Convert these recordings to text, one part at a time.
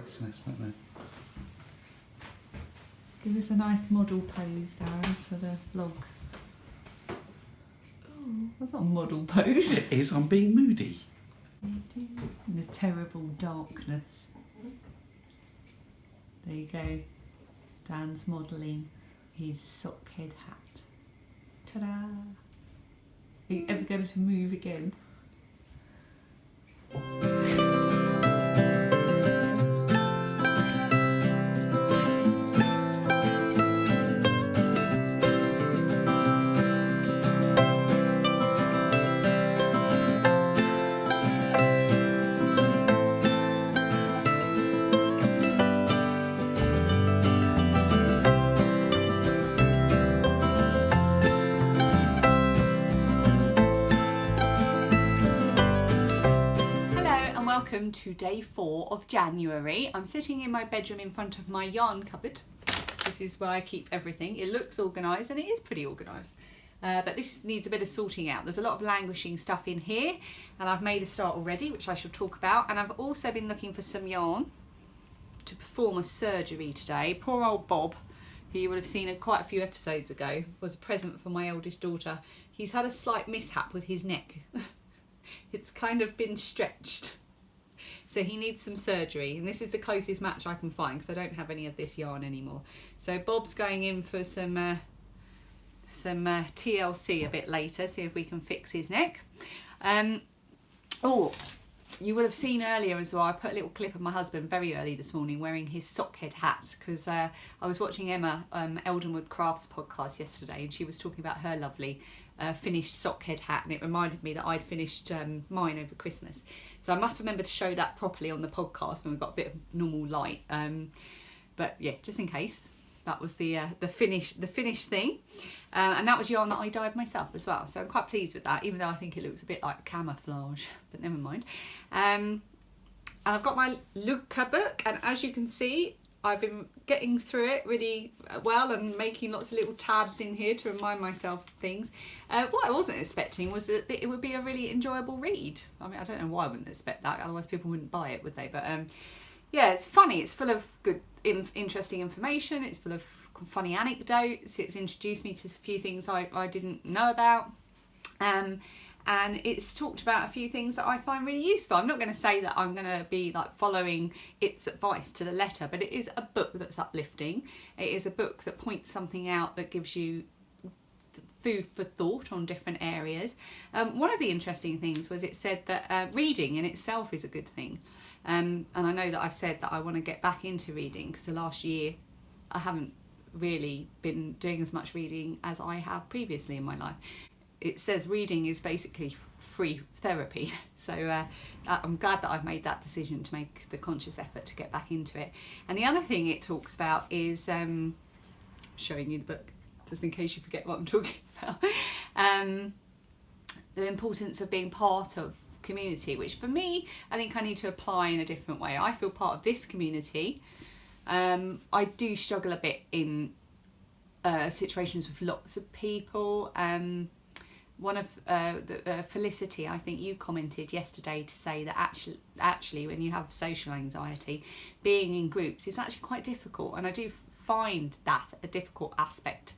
crow's nest, won't they? Give us a nice model pose, Darren, for the vlog. Oh, that's not a model pose. It is, I'm being moody. In the terrible darkness. There you go. Dan's modelling his sock head hat. Ta-da! Are you ever going to move again? Welcome to day 4 of January. I'm sitting in my bedroom in front of my yarn cupboard. This is where I keep everything. It looks organised and it is pretty organised. But this needs a bit of sorting out. There's a lot of languishing stuff in here and I've made a start already, which I shall talk about. And I've also been looking for some yarn to perform a surgery today. Poor old Bob, who you would have seen quite a few episodes ago, was a present for my eldest daughter. He's had a slight mishap with his neck. It's kind of been stretched. So he needs some surgery, and this is the closest match I can find because I don't have any of this yarn anymore. So Bob's going in for some TLC a bit later, see if we can fix his neck. Oh, you would have seen earlier as well, I put a little clip of my husband very early this morning wearing his sockhead hat because I was watching Emma Eldenwood Crafts podcast yesterday and she was talking about her lovely finished sockhead hat, and it reminded me that I'd finished mine over Christmas. So I must remember to show that properly on the podcast when we've got a bit of normal light. But yeah, just in case, that was the finished thing. And that was yarn that I dyed myself as well. So I'm quite pleased with that, even though I think it looks a bit like camouflage, but never mind. And I've got my Lykke book, and as you can see, I've been getting through it really well and making lots of little tabs in here to remind myself of things. What I wasn't expecting was that it would be a really enjoyable read. I mean, I don't know why I wouldn't expect that, otherwise people wouldn't buy it, would they? But yeah, it's funny. It's full of good, interesting information. It's full of funny anecdotes. It's introduced me to a few things I didn't know about. And it's talked about a few things that I find really useful. I'm not going to say that I'm going to be like following its advice to the letter, but it is a book that's uplifting. It is a book that points something out that gives you food for thought on different areas. One of the interesting things was it said that reading in itself is a good thing. And I know that I've said that I want to get back into reading because the last year I haven't really been doing as much reading as I have previously in my life. It says reading is basically free therapy. So I'm glad that I've made that decision to make the conscious effort to get back into it. And the other thing it talks about is, showing you the book, just in case you forget what I'm talking about, the importance of being part of community, which for me, I think I need to apply in a different way. I feel part of this community. I do struggle a bit in situations with lots of people. One of Felicity, I think you commented yesterday to say that actually when you have social anxiety, being in groups is actually quite difficult, and I do find that a difficult aspect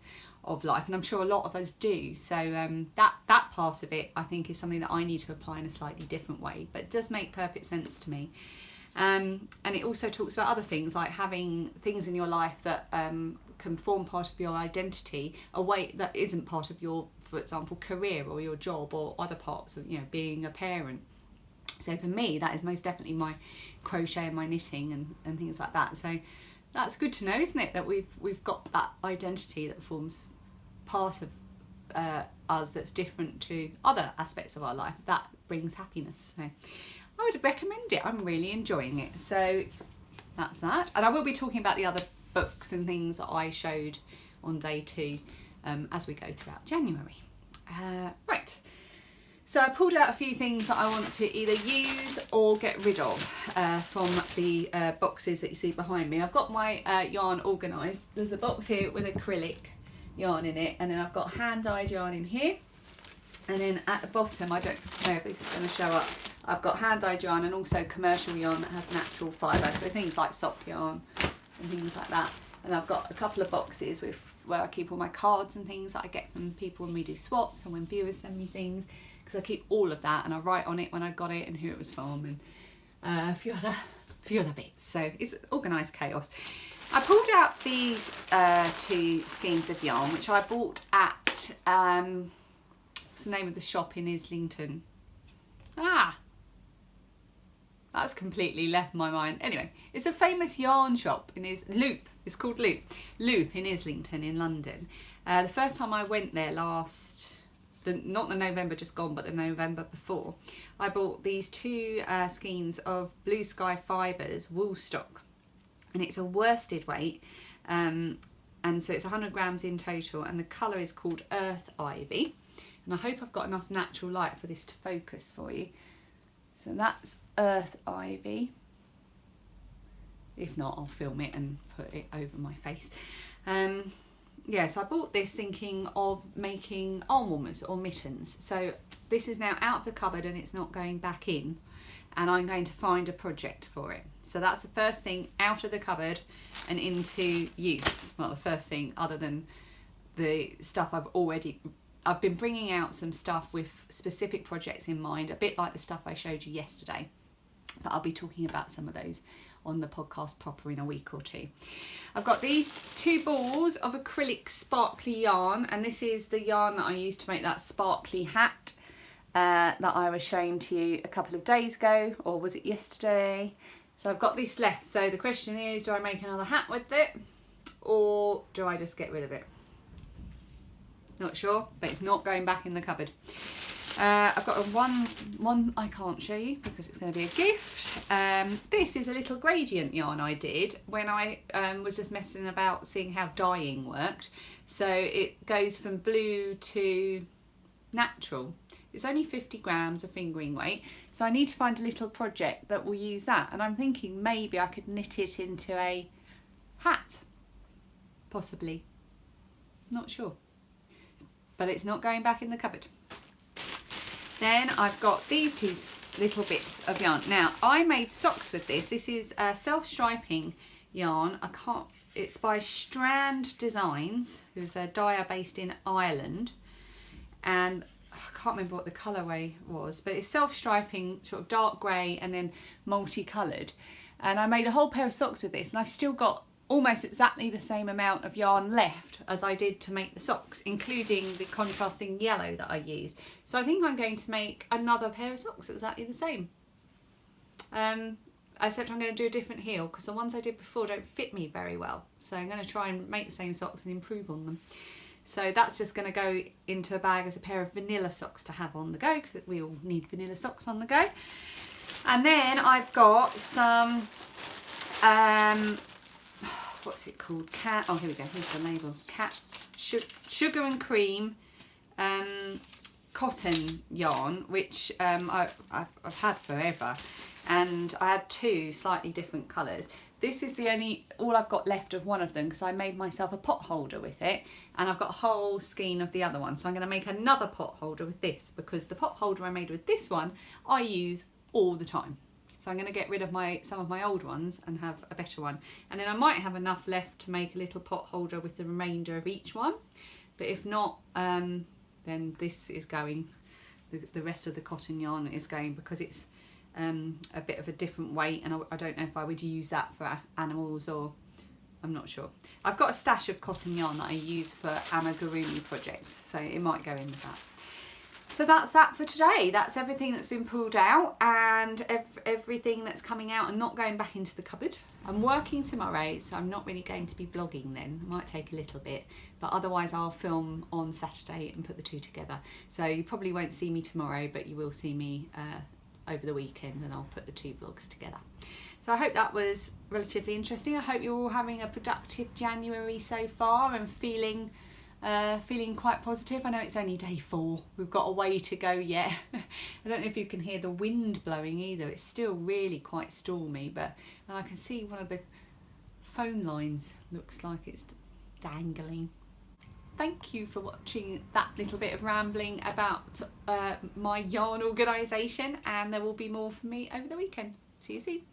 of life, and I'm sure a lot of us do. So that part of it I think is something that I need to apply in a slightly different way, but it does make perfect sense to me. And it also talks about other things like having things in your life that can form part of your identity, a way that isn't part of your, for example, career or your job or other parts of, being a parent. So for me, that is most definitely my crochet and my knitting and things like that. So that's good to know, isn't it? That we've got that identity that forms part of us that's different to other aspects of our life. That brings happiness. So I would recommend it. I'm really enjoying it. So that's that. And I will be talking about the other books and things that I showed on day 2 as we go throughout January. Right. So I pulled out a few things that I want to either use or get rid of from the boxes that you see behind me. I've got my yarn organised. There's a box here with acrylic yarn in it, and then I've got hand-dyed yarn in here. And then at the bottom, I don't know if this is going to show up, I've got hand-dyed yarn and also commercial yarn that has natural fibre, so things like sock yarn and things like that. And I've got a couple of boxes where I keep all my cards and things that I get from people when we do swaps and when viewers send me things, because I keep all of that and I write on it when I got it and who it was from and a few other bits. So it's organised chaos. I pulled out these 2 skeins of yarn which I bought at what's the name of the shop in Islington? That's completely left my mind. Anyway, it's a famous yarn shop in Loop. It's called Loop. Loop in Islington in London. The first time I went there not the November just gone, but the November before, I bought these 2 skeins of Blue Sky Fibres wool stock. And it's a worsted weight. And so it's 100 grams in total. And the colour is called Earth Ivy. And I hope I've got enough natural light for this to focus for you. So that's Earth Ivy. If not, I'll film it and put it over my face. Yeah, so I bought this thinking of making arm warmers or mittens. So this is now out of the cupboard and it's not going back in. And I'm going to find a project for it. So that's the first thing out of the cupboard and into use. Well, the first thing other than the stuff I've been bringing out some stuff with specific projects in mind, a bit like the stuff I showed you yesterday. But I'll be talking about some of those on the podcast proper in a week or 2. I've got these 2 balls of acrylic sparkly yarn, and this is the yarn that I used to make that sparkly hat that I was showing to you a couple of days ago, or was it yesterday? So I've got this left. So the question is, do I make another hat with it or do I just get rid of it? Not sure, but it's not going back in the cupboard. I've got one I can't show you because it's going to be a gift. This is a little gradient yarn I did when I was just messing about seeing how dyeing worked. So it goes from blue to natural. It's only 50 grams of fingering weight, so I need to find a little project that will use that, and I'm thinking maybe I could knit it into a hat, possibly, not sure, but it's not going back in the cupboard. Then I've got these 2 little bits of yarn. Now I made socks with this. This is self-striping yarn. It's by Strand Designs, who's a dyer based in Ireland, and I can't remember what the colourway was, but it's self-striping, sort of dark grey and then multicoloured. And I made a whole pair of socks with this, and I've still got almost exactly the same amount of yarn left as I did to make the socks, including the contrasting yellow that I used. So I think I'm going to make another pair of socks exactly the same. Except I'm going to do a different heel because the ones I did before don't fit me very well. So I'm going to try and make the same socks and improve on them. So that's just going to go into a bag as a pair of vanilla socks to have on the go, because we all need vanilla socks on the go. And then I've got some, what's it called? Oh, here we go. Here's the label. Sugar and cream cotton yarn, which I've had forever. And I had 2 slightly different colours. This is all I've got left of one of them because I made myself a pot holder with it, and I've got a whole skein of the other one. So I'm going to make another pot holder with this because the pot holder I made with this one I use all the time. So I'm going to get rid of some of my old ones and have a better one. And then I might have enough left to make a little pot holder with the remainder of each one. But if not, then this is going, the rest of the cotton yarn is going because it's a bit of a different weight, and I don't know if I would use that for animals, or I'm not sure. I've got a stash of cotton yarn that I use for amigurumi projects, so it might go in with that. So that's that for today. That's everything that's been pulled out and everything that's coming out and not going back into the cupboard. I'm working tomorrow, so I'm not really going to be vlogging then. It might take a little bit, but otherwise I'll film on Saturday and put the 2 together. So you probably won't see me tomorrow, but you will see me over the weekend, and I'll put the 2 vlogs together. So I hope that was relatively interesting. I hope you're all having a productive January so far and feeling quite positive. I know it's only day 4. We've got a way to go yet. I don't know if you can hear the wind blowing either. It's still really quite stormy, but I can see one of the phone lines looks like it's dangling. Thank thank you for watching that little bit of rambling about my yarn organisation, and there will be more from me over the weekend. See you soon.